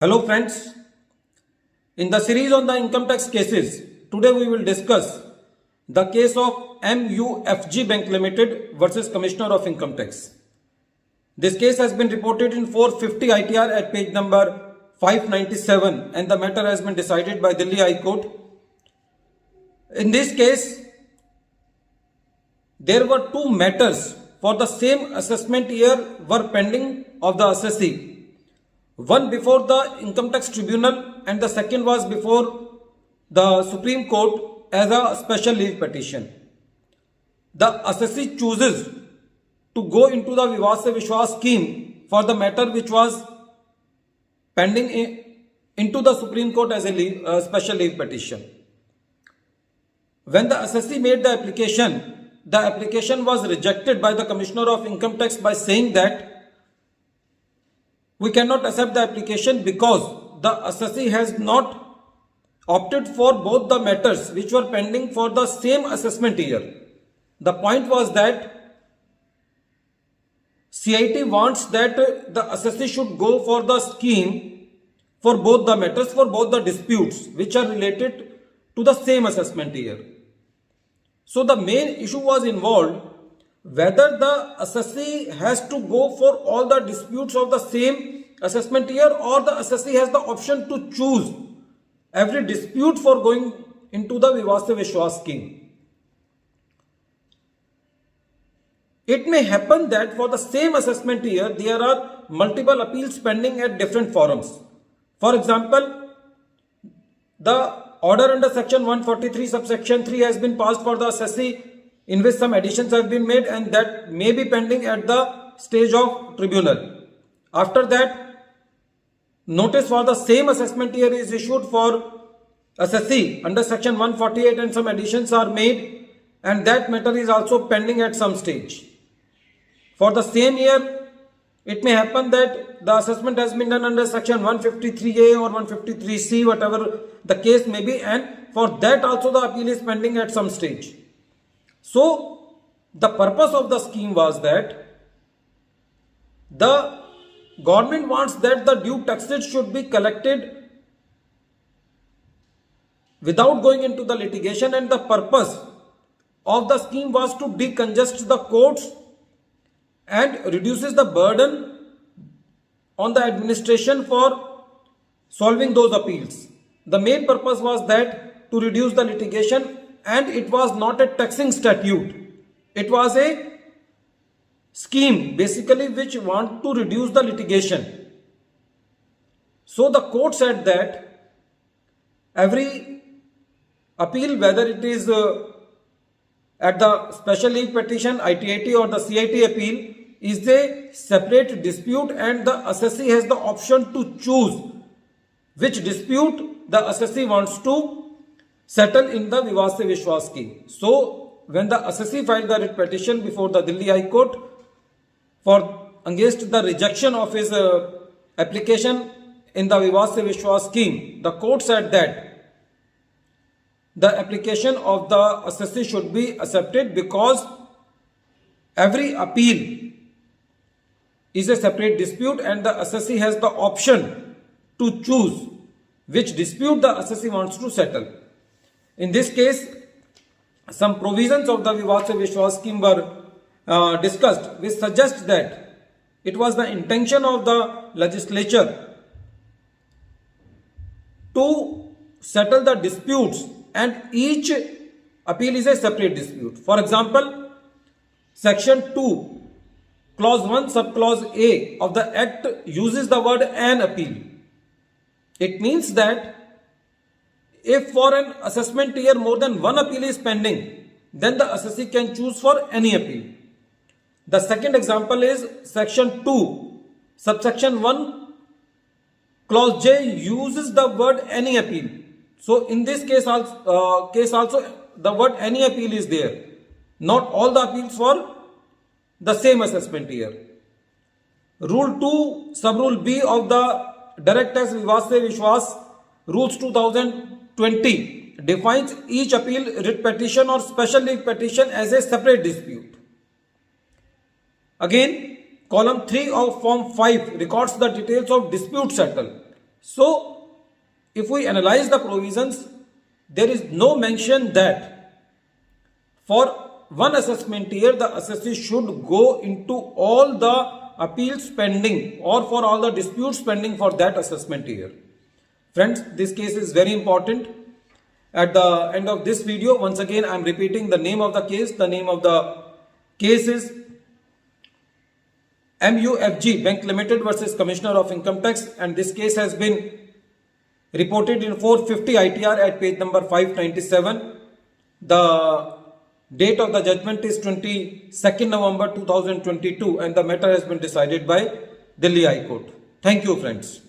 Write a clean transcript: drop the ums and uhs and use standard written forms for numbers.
Hello friends, in the series on the income tax cases, today we will discuss the case of MUFG Bank Limited versus Commissioner of Income Tax. This case has been reported in 450 ITR at page number 597 and the matter has been decided by Delhi High Court. In this case, there were two matters for the same assessment year were pending of the assessee. One before the Income Tax Tribunal and the second was before the Supreme Court as a special leave petition. The assessee chooses to go into the Vivad Se Vishwas scheme for the matter which was pending into the Supreme Court as a special leave petition. When the assessee made the application was rejected by the Commissioner of Income Tax by saying that we cannot accept the application because the assessee has not opted for both the matters which were pending for the same assessment year. The point was that CIT wants that the assessee should go for the scheme for both the matters, for both the disputes which are related to the same assessment year. So the main issue was involved whether the assessee has to go for all the disputes of the same assessment year or the assessee has the option to choose every dispute for going into the Vivad Se Vishwas scheme. It may happen that for the same assessment year there are multiple appeals pending at different forums. For example, the order under section 143 subsection 3 has been passed for the assessee in which some additions have been made and that may be pending at the stage of tribunal. After that, notice for the same assessment year is issued for assessee under section 148 and some additions are made and that matter is also pending at some stage. For the same year, it may happen that the assessment has been done under section 153A or 153C, whatever the case may be, and for that also the appeal is pending at some stage. So, the purpose of the scheme was that the government wants that the due taxes should be collected without going into the litigation, and the purpose of the scheme was to decongest the courts and reduces the burden on the administration for solving those appeals. The main purpose was that to reduce the litigation, and it was not a taxing statute. It was a scheme basically which want to reduce the litigation. So the court said that every appeal, whether it is at the special leave petition, ITAT or the CIT appeal, is a separate dispute and the assessee has the option to choose which dispute the assessee wants to settle in the Vivad Se Vishwas scheme. So when the assessee filed the writ petition before the Delhi High Court for against the rejection of his application in the Vivad Se Vishwas scheme, the court said that the application of the assessee should be accepted because every appeal is a separate dispute and the assessee has the option to choose which dispute the assessee wants to settle. In this case, some provisions of the Vivad Se Vishwas scheme were discussed, which suggest that it was the intention of the legislature to settle the disputes and each appeal is a separate dispute. For example, section 2 clause 1 subclause A of the act uses the word an appeal. It means that if for an assessment year more than one appeal is pending, then the assessee can choose for any appeal. The second example is section 2 subsection 1 clause J uses the word any appeal. So in this case also the word any appeal is there. Not all the appeals for the same assessment year. Rule 2 subrule B of the Direct Tax Vivad Se Vishwas Rules 2020 defines each appeal, writ petition or special leave petition as a separate dispute. Again, column 3 of form 5 records the details of dispute settled. So, if we analyze the provisions, there is no mention that for one assessment year, the assessee should go into all the appeals pending or for all the disputes pending for that assessment year. Friends, this case is very important. At the end of this video, once again, I am repeating the name of the case. The name of the case is MUFG Bank Limited versus Commissioner of Income Tax, and this case has been reported in 450 ITR at page number 597. The date of the judgment is 22nd November 2022 and the matter has been decided by Delhi High Court. Thank you, friends.